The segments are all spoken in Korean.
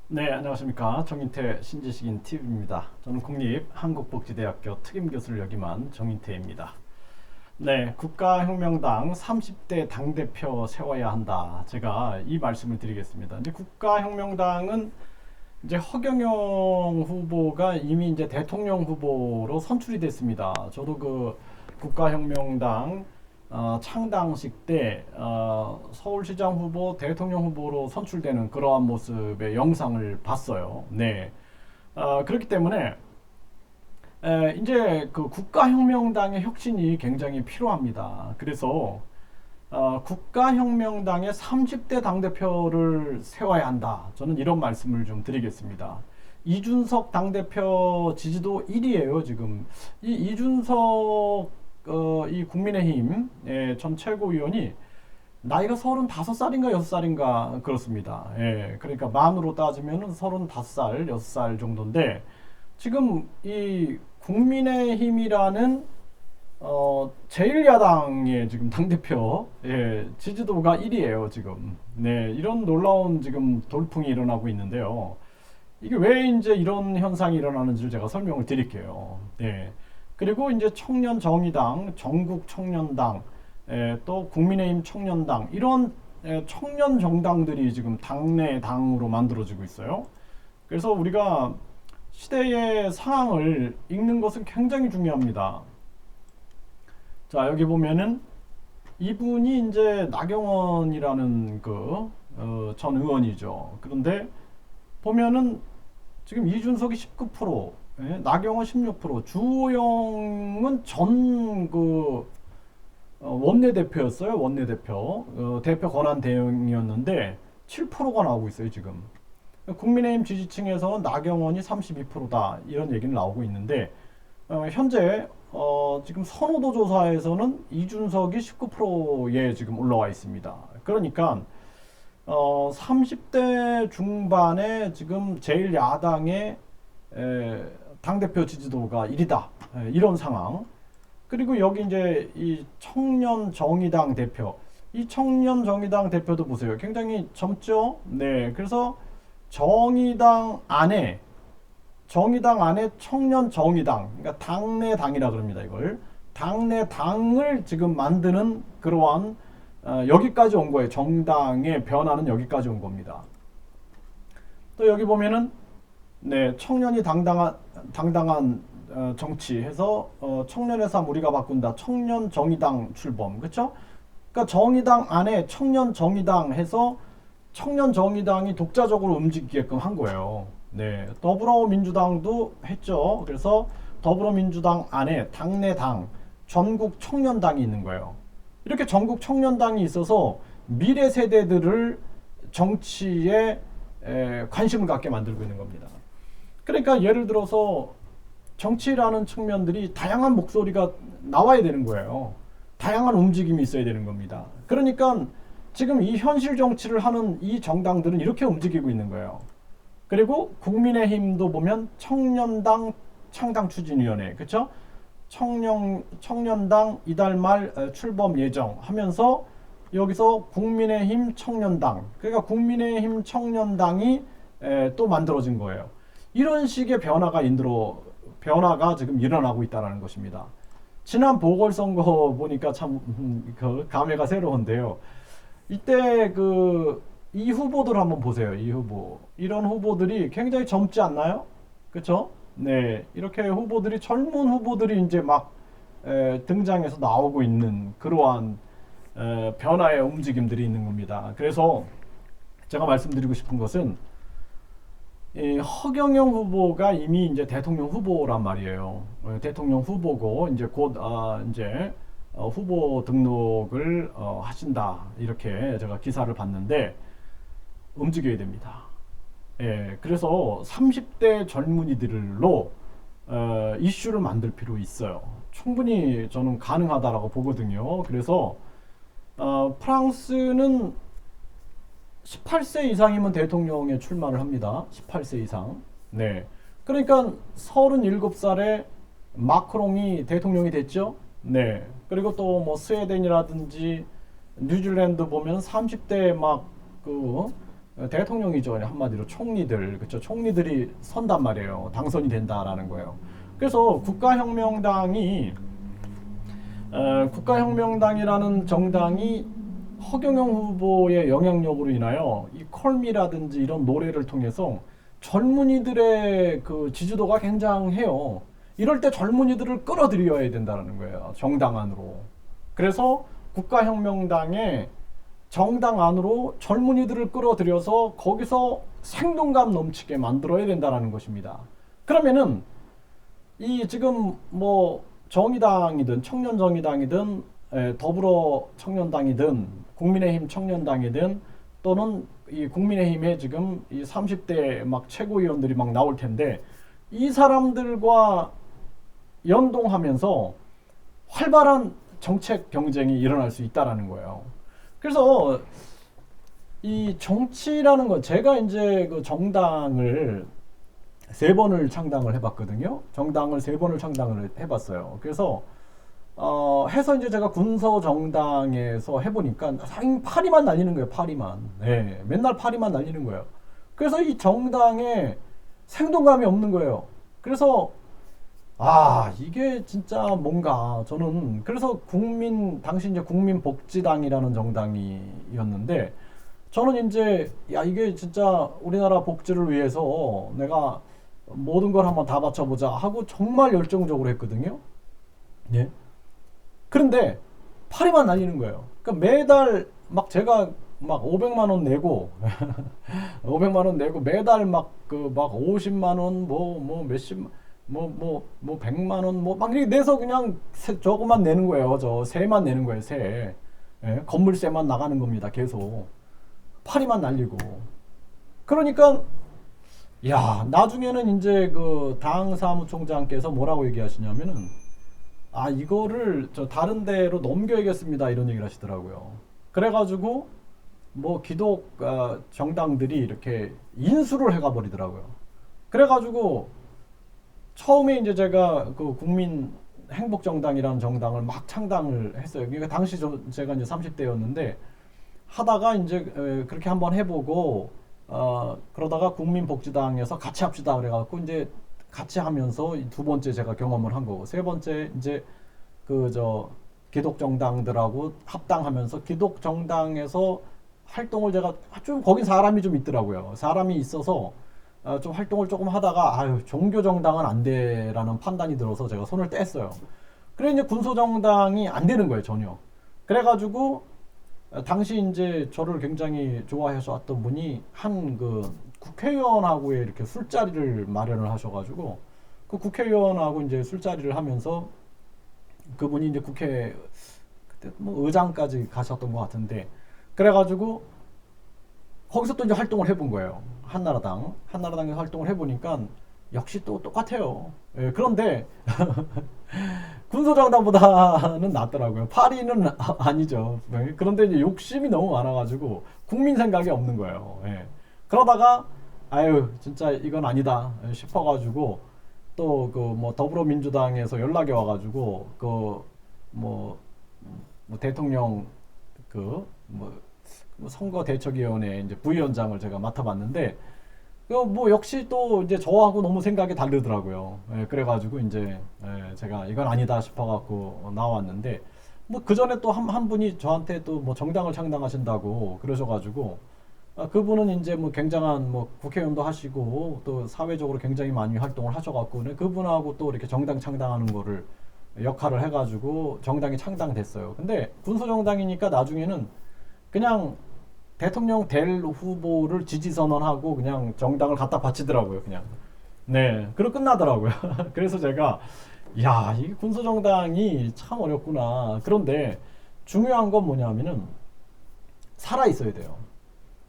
네, 안녕하십니까. 정인태 신지식인 TV입니다. 저는 국립한국복지대학교 특임교수를 역임한 정인태입니다. 네, 국가혁명당 30대 당대표 세워야 한다. 제가 이 말씀을 드리겠습니다. 이제 국가혁명당은 이제 허경영 후보가 이미 이제 대통령 후보로 선출이 됐습니다. 저도 그 국가혁명당 창당식 때 서울시장 후보, 대통령 후보로 선출되는 그러한 모습의 영상을 봤어요. 네. 그렇기 때문에 이제 그 국가혁명당의 혁신이 굉장히 필요합니다. 그래서 국가혁명당의 30대 당대표를 세워야 한다. 저는 이런 말씀을 좀 드리겠습니다. 이준석 당대표 지지도 1위예요, 지금. 이 이준석 이 국민의힘 전 최고위원이 나이가 35살인가 6살인가 그렇습니다. 예, 그러니까 만으로 따지면 35살, 6살 정도인데 지금 이 국민의힘이라는 제1야당의 지금 당대표 지지도가 1위예요 지금. 네, 이런 놀라운 지금 돌풍이 일어나고 있는데요. 이게 왜 이제 이런 현상이 일어나는지를 제가 설명을 드릴게요. 네. 그리고 이제 청년 정의당, 전국 청년당, 또 국민의힘 청년당 이런 청년 정당들이 지금 당내 당으로 만들어지고 있어요. 그래서 우리가 시대의 상황을 읽는 것은 굉장히 중요합니다. 자, 여기 보면은 이분이 이제 나경원이라는 전 의원이죠. 그런데 보면은 지금 이준석이 19%, 나경원 16%, 주호영은 원내대표였어요. 원내대표. 대표 권한 대행이었는데 7%가 나오고 있어요, 지금. 국민의힘 지지층에서 나경원이 32%다. 이런 얘기는 나오고 있는데, 현재, 지금 선호도 조사에서는 이준석이 19%에 지금 올라와 있습니다. 그러니까, 30대 중반에 지금 제1야당의 당대표 지지도가 1위다. 이런 상황. 그리고 여기 이제 이 청년 정의당 대표. 이 청년 정의당 대표도 보세요. 굉장히 젊죠? 네. 그래서 정의당 안에 청년 정의당, 그러니까 당내 당이라 그럽니다. 이걸 당내 당을 지금 만드는 그러한 여기까지 온 거예요. 정당의 변화는 여기까지 온 겁니다. 또 여기 보면은 네, 청년이 당당한 정치해서 청년의 삶 우리가 바꾼다. 청년 정의당 출범, 그렇죠? 그러니까 정의당 안에 청년 정의당 해서 청년 정의당이 독자적으로 움직이게끔 한 거예요. 네, 더불어민주당도 했죠. 그래서 더불어민주당 안에 당내 당, 전국 청년당이 있는 거예요. 이렇게 전국 청년당이 있어서 미래 세대들을 정치에 관심을 갖게 만들고 있는 겁니다. 그러니까 예를 들어서 정치라는 측면들이 다양한 목소리가 나와야 되는 거예요. 다양한 움직임이 있어야 되는 겁니다. 그러니까 지금 이 현실 정치를 하는 이 정당들은 이렇게 움직이고 있는 거예요. 그리고 국민의힘도 보면 청년당 창당추진위원회, 그렇죠? 청년당 이달 말 출범 예정 하면서 여기서 국민의힘 청년당, 그러니까 국민의힘 청년당이 또 만들어진 거예요. 이런 식의 변화가 지금 일어나고 있다는 것입니다. 지난 보궐선거 보니까 참 감회가 새로운데요. 이때 이 후보들 한번 보세요. 이 후보. 이런 후보들이 굉장히 젊지 않나요? 그렇죠? 네. 이렇게 후보들이 젊은 후보들이 이제 막 등장해서 나오고 있는 그러한 변화의 움직임들이 있는 겁니다. 그래서 제가 말씀드리고 싶은 것은 이 허경영 후보가 이미 이제 대통령 후보란 말이에요. 대통령 후보고 이제 곧 이제 후보 등록을 하신다 이렇게 제가 기사를 봤는데 움직여야 됩니다. 예, 그래서 30대 젊은이들로 이슈를 만들 필요 있어요. 충분히 저는 가능하다라고 보거든요. 그래서 프랑스는 18세 이상이면 대통령에 출마를 합니다. 18세 이상. 네. 그러니까 37살에 마크롱이 대통령이 됐죠. 네. 그리고 또 뭐 스웨덴이라든지 뉴질랜드 보면 30대 막 대통령이죠. 한마디로 총리들, 그렇죠. 총리들이 선단 말이에요. 당선이 된다라는 거예요. 그래서 국가혁명당이라는 정당이 허경영 후보의 영향력으로 인하여 이 컬미라든지 이런 노래를 통해서 젊은이들의 그 지지도가 굉장해요. 이럴 때 젊은이들을 끌어들여야 된다는 거예요. 정당 안으로. 그래서 국가혁명당의 정당 안으로 젊은이들을 끌어들여서 거기서 생동감 넘치게 만들어야 된다는 것입니다. 그러면은 이 지금 뭐 정의당이든 청년정의당이든 더불어 청년당이든 국민의힘 청년당이든 또는 이 국민의힘에 지금 이 30대 막 최고위원들이 막 나올 텐데 이 사람들과 연동하면서 활발한 정책 경쟁이 일어날 수 있다라는 거예요. 그래서 이 정치라는 건 제가 이제 그 정당을 3번을 창당을 해봤거든요. 정당을 3번을 창당을 해봤어요. 그래서 해서 이제 제가 군소 정당에서 해보니까 파리만 날리는 거예요. 파리만. 네, 맨날 파리만 날리는 거예요. 그래서 이 정당에 생동감이 없는 거예요. 그래서 이게 진짜 뭔가 저는 그래서 당시 이제 국민복지당이라는 정당이었는데 저는 이제 이게 진짜 우리나라 복지를 위해서 내가 모든 걸 한번 다 바쳐보자 하고 정말 열정적으로 했거든요. 예. 그런데 파리만 날리는 거예요. 그러니까 매달 막 제가 막 500만 원 내고 500만 원 내고 매달 막 50만 원 뭐 몇십만 뭐 100만 원 뭐 막 이렇게 내서 그냥 저것만 내는 거예요. 저 세만 내는 거예요. 세. 예? 건물세만 나가는 겁니다. 계속. 파리만 날리고. 그러니까 나중에는 이제 그 당 사무총장께서 뭐라고 얘기하시냐면은 이거를 저 다른 데로 넘겨야겠습니다. 이런 얘기를 하시더라고요. 그래가지고 뭐 기독 정당들이 이렇게 인수를 해가 버리더라고요. 그래가지고 처음에 이제 제가 그 국민 행복정당이라는 정당을 막 창당을 했어요. 그러니까 당시 제가 이제 30대였는데 하다가 이제 그렇게 한번 해보고 그러다가 국민복지당에서 같이 합시다 그래갖고 이제 같이 하면서 2번째 제가 경험을 한 거고 3번째 이제 기독정당들하고 합당하면서 기독정당에서 활동을 제가 좀 거긴 사람이 좀 있더라고요. 사람이 있어서 좀 활동을 조금 하다가 종교정당은 안 돼라는 판단이 들어서 제가 손을 뗐어요. 그래 이제 군소정당이 안 되는 거예요 전혀. 그래가지고 당시 이제 저를 굉장히 좋아하셨던 분이 한 그 국회의원하고의 이렇게 술자리를 마련을 하셔가지고 그 국회의원하고 이제 술자리를 하면서 그분이 이제 국회 그때 뭐 의장까지 가셨던 것 같은데 그래가지고 거기서 또 이제 활동을 해본 거예요. 한나라당에서 활동을 해보니까 역시 또 똑같아요. 예, 그런데 군소정당보다는 낫더라고요. 파리는 아니죠. 예, 그런데 이제 욕심이 너무 많아가지고 국민 생각이 없는 거예요. 예. 그러다가 진짜 이건 아니다 싶어가지고 또 그 뭐 더불어민주당에서 연락이 와가지고 뭐 대통령 선거대책위원회 이제 부위원장을 제가 맡아봤는데 뭐 역시 또 이제 저하고 너무 생각이 다르더라고요. 그래가지고 이제 제가 이건 아니다 싶어갖고 나왔는데 뭐 그 전에 또 한 분이 저한테 또 뭐 정당을 창당하신다고 그러셔가지고 그분은 이제 뭐 굉장한 뭐 국회의원도 하시고 또 사회적으로 굉장히 많이 활동을 하셔갖고 그분하고 또 이렇게 정당 창당하는 거를 역할을 해가지고 정당이 창당됐어요. 근데 군소정당이니까 나중에는 그냥 대통령 될 후보를 지지 선언하고 그냥 정당을 갖다 바치더라고요. 그냥 그리고 끝나더라고요. 그래서 제가 이 군소정당이 참 어렵구나. 그런데 중요한 건 뭐냐면은 살아 있어야 돼요.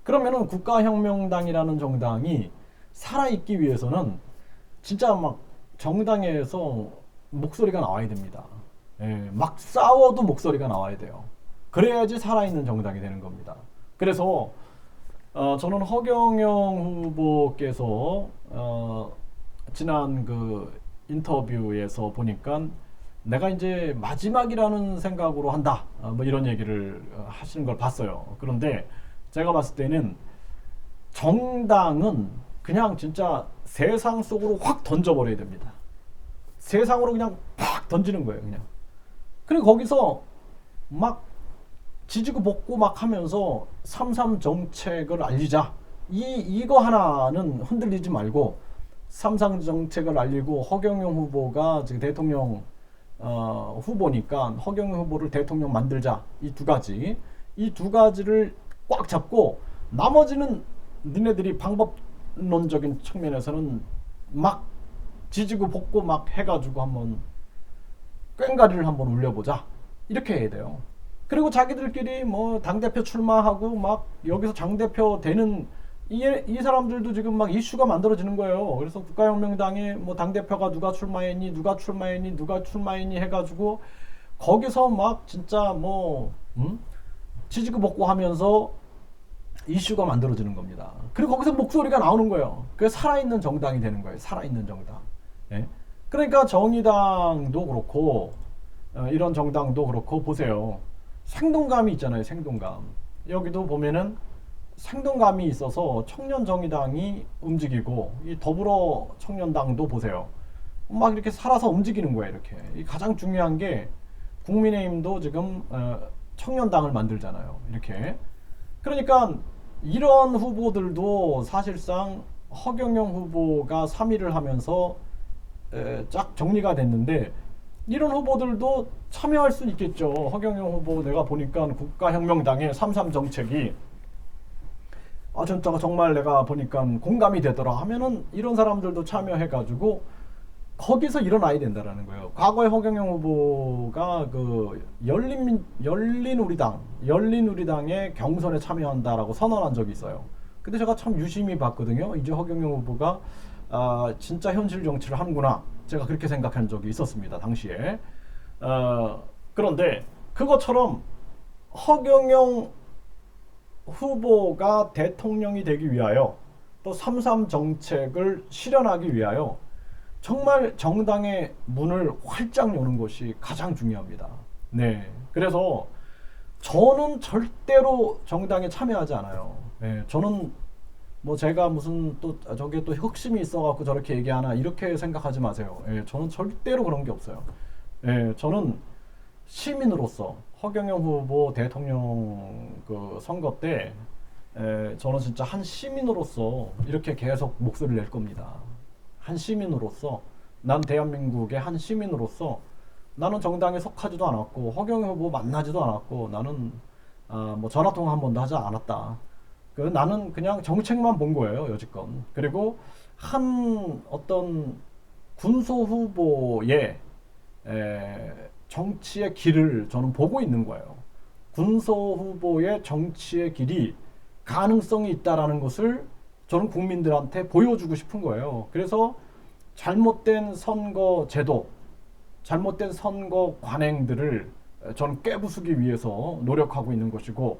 그러면은 국가혁명당이라는 정당이 살아있기 위해서는 진짜 막 정당에서 목소리가 나와야 됩니다. 막 싸워도 목소리가 나와야 돼요. 그래야지 살아있는 정당이 되는 겁니다. 그래서 저는 허경영 후보께서 지난 그 인터뷰에서 보니까 내가 이제 마지막이라는 생각으로 한다 뭐 이런 얘기를 하시는 걸 봤어요. 그런데 제가 봤을 때는 정당은 그냥 진짜 세상 속으로 확 던져버려야 됩니다. 세상으로 그냥 팍 던지는 거예요, 그냥. 그리고 거기서 막 지지고 볶고 막 하면서 3.3 정책을 알리자. 이거 하나는 흔들리지 말고 3.3 정책을 알리고 허경영 후보가 지금 대통령 후보니까 허경영 후보를 대통령 만들자. 이 두 가지를 꽉 잡고 나머지는 니네들이 방법론적인 측면에서는 막 지지고 볶고 막 해가지고 한번 꽹가리를 한번 울려보자. 이렇게 해야 돼요. 그리고 자기들끼리 뭐 당대표 출마하고 막 여기서 당대표 되는 이 사람들도 지금 막 이슈가 만들어지는 거예요. 그래서 국가혁명당에 뭐 당대표가 누가 출마했니 해가지고 거기서 막 진짜 뭐 지지고 볶고 하면서 이슈가 만들어지는 겁니다. 그리고 거기서 목소리가 나오는 거예요. 그게 살아있는 정당이 되는 거예요. 살아있는 정당. 예? 그러니까 정의당도 그렇고 이런 정당도 그렇고 보세요. 생동감이 있잖아요. 생동감. 여기도 보면은 생동감이 있어서 청년정의당이 움직이고 이 더불어 청년당도 보세요. 막 이렇게 살아서 움직이는 거예요. 이렇게. 가장 중요한 게 국민의힘도 지금 청년당을 만들잖아요. 이렇게. 그러니까 이런 후보들도 사실상 허경영 후보가 3위를 하면서 쫙 정리가 됐는데 이런 후보들도 참여할 수 있겠죠. 허경영 후보 내가 보니까 국가혁명당의 3.3 정책이 진짜 정말 내가 보니까 공감이 되더라 하면은 이런 사람들도 참여해가지고 거기서 일어나야 된다라는 거예요. 과거에 허경영 후보가 그 열린우리당의 경선에 참여한다라고 선언한 적이 있어요. 근데 제가 참 유심히 봤거든요. 이제 허경영 후보가 진짜 현실 정치를 하는구나. 제가 그렇게 생각한 적이 있었습니다. 당시에. 그런데 그것처럼 허경영 후보가 대통령이 되기 위하여 또 3.3 정책을 실현하기 위하여 정말 정당의 문을 활짝 여는 것이 가장 중요합니다. 네. 그래서 저는 절대로 정당에 참여하지 않아요. 네. 저는 뭐 제가 무슨 또 저게 또 흑심이 있어갖고 저렇게 얘기하나 이렇게 생각하지 마세요. 네. 저는 절대로 그런 게 없어요. 네. 저는 시민으로서 허경영 후보 대통령 그 선거 때 저는 진짜 한 시민으로서 이렇게 계속 목소리를 낼 겁니다. 한 시민으로서 난 대한민국의 한 시민으로서 나는 정당에 속하지도 않았고 허경영 후보 만나지도 않았고 나는 뭐 전화통화 한 번도 하지 않았다. 나는 그냥 정책만 본 거예요 여지껏. 그리고 한 어떤 군소 후보의 정치의 길을 저는 보고 있는 거예요. 군소 후보의 정치의 길이 가능성이 있다라는 것을 저는 국민들한테 보여주고 싶은 거예요. 그래서 잘못된 선거 제도, 잘못된 선거 관행들을 저는 깨부수기 위해서 노력하고 있는 것이고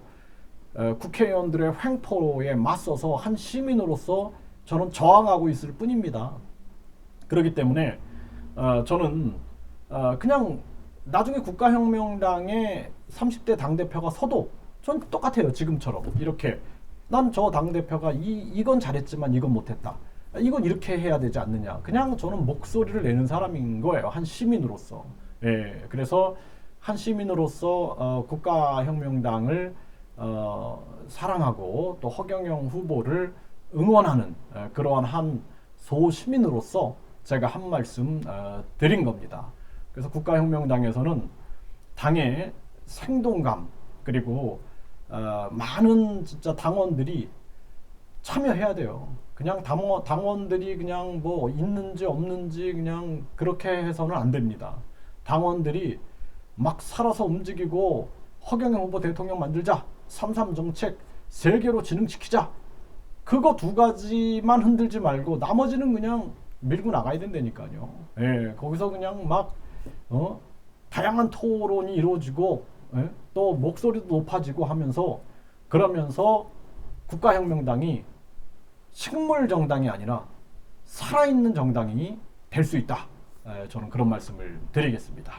국회의원들의 횡포에 맞서서 한 시민으로서 저는 저항하고 있을 뿐입니다. 그렇기 때문에 저는 그냥 나중에 국가혁명당의 30대 당대표가 서도 전 똑같아요. 지금처럼 이렇게 난 저 당대표가 이건 잘했지만 이건 못했다. 이건 이렇게 해야 되지 않느냐. 그냥 저는 목소리를 내는 사람인 거예요. 한 시민으로서. 예, 그래서 한 시민으로서 국가혁명당을 사랑하고 또 허경영 후보를 응원하는 그러한 한 소시민으로서 제가 한 말씀 드린 겁니다. 그래서 국가혁명당에서는 당의 생동감 그리고 많은 진짜 당원들이 참여해야 돼요. 그냥 당원들이 그냥 뭐 있는지 없는지 그냥 그렇게 해서는 안 됩니다. 당원들이 막 살아서 움직이고 허경영 후보 대통령 만들자, 3.3 정책 세계로 진흥시키자. 그거 두 가지만 흔들지 말고 나머지는 그냥 밀고 나가야 된다니까요. 예, 거기서 그냥 막 다양한 토론이 이루어지고 또 목소리도 높아지고 하면서 그러면서 국가혁명당이 식물 정당이 아니라 살아있는 정당이 될 수 있다. 저는 그런 말씀을 드리겠습니다.